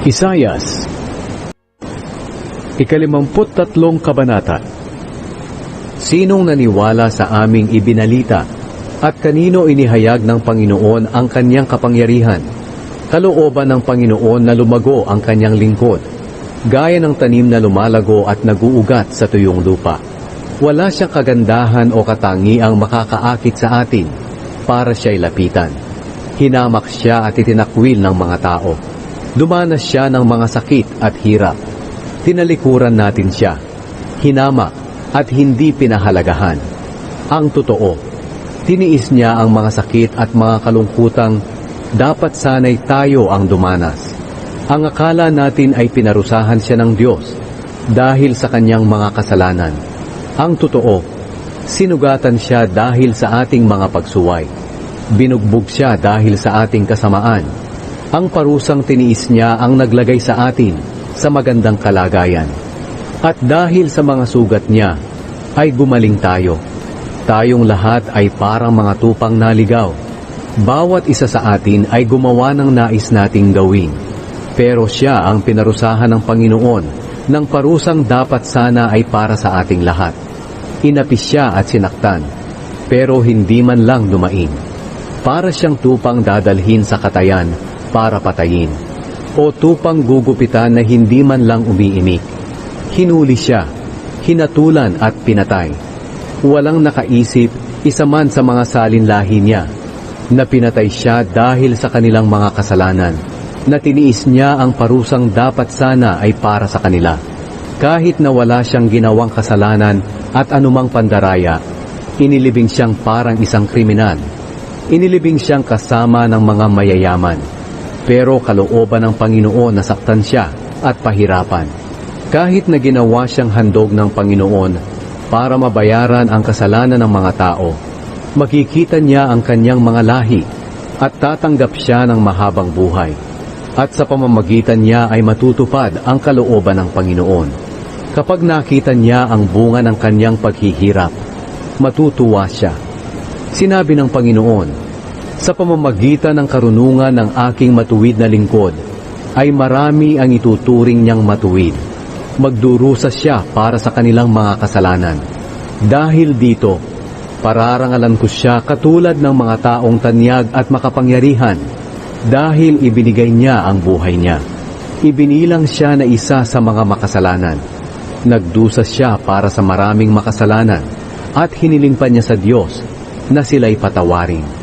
Isayas, 53 kabanata. Sinong naniwala sa aming ibinalita at kanino inihayag ng Panginoon ang kanyang kapangyarihan? Kalooban ng Panginoon na lumago ang kanyang lingkod, gaya ng tanim na lumalago at naguugat sa tuyong lupa. Wala siyang kagandahan o katangiang makakaakit sa atin para siya'y lapitan. Hinamak siya at itinakwil ng mga tao. Dumanas siya ng mga sakit at hirap. Tinalikuran natin siya, hinamak at hindi pinahalagahan. Ang totoo, tiniis niya ang mga sakit at mga kalungkutang dapat sanay tayo ang dumanas. Ang akala natin ay pinarusahan siya ng Diyos dahil sa kanyang mga kasalanan. Ang totoo, sinugatan siya dahil sa ating mga pagsuway. Binugbog siya dahil sa ating kasamaan. Ang parusang tiniis niya ang naglagay sa atin sa magandang kalagayan. At dahil sa mga sugat niya, ay gumaling tayo. Tayong lahat ay parang mga tupang naligaw. Bawat isa sa atin ay gumawa ng nais nating gawin. Pero siya ang pinarusahan ng Panginoon ng parusang dapat sana ay para sa ating lahat. Inapis siya at sinaktan, pero hindi man lang lumain. Para siyang tupang dadalhin sa katayan para patayin, o tupang gugupitan na hindi man lang umiimik. Hinuli siya, hinatulan at pinatay. Walang nakaisip, isa man sa mga salinlahi niya, na pinatay siya dahil sa kanilang mga kasalanan, na tiniis niya ang parusang dapat sana ay para sa kanila. Kahit na wala siyang ginawang kasalanan at anumang pandaraya, inilibing siyang parang isang kriminal. Inilibing siyang kasama ng mga mayayaman. Pero kalooban ng Panginoon na saktan siya at pahirapan. Kahit na ginawa siyang handog ng Panginoon para mabayaran ang kasalanan ng mga tao, makikita niya ang kanyang mga lahi at tatanggap siya ng mahabang buhay. At sa pamamagitan niya ay matutupad ang kalooban ng Panginoon. Kapag nakita niya ang bunga ng kanyang paghihirap, matutuwa siya. Sinabi ng Panginoon, sa pamamagitan ng karunungan ng aking matuwid na lingkod, ay marami ang ituturing niyang matuwid. Magdurusa siya para sa kanilang mga kasalanan. Dahil dito, pararangalan ko siya katulad ng mga taong tanyag at makapangyarihan, dahil ibinigay niya ang buhay niya. Ibinilang siya na isa sa mga makasalanan. Nagdusa siya para sa maraming makasalanan, at hiniling pa niya sa Diyos na sila'y patawarin.